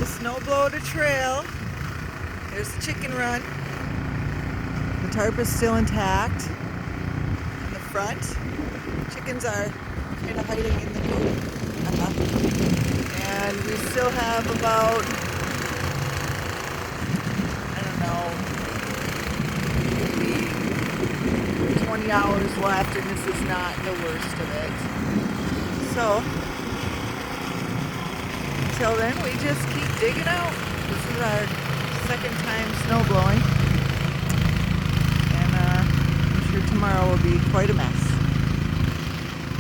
the snowblower trail. There's the chicken run. The tarp is still intact in the front. Chickens are kind of hiding in the coop. And we still have about, I don't know, maybe 20 hours left, and this is not the worst of it. So, until then, we just keep digging out. This is our second time snow blowing, and I'm sure tomorrow will be quite a mess.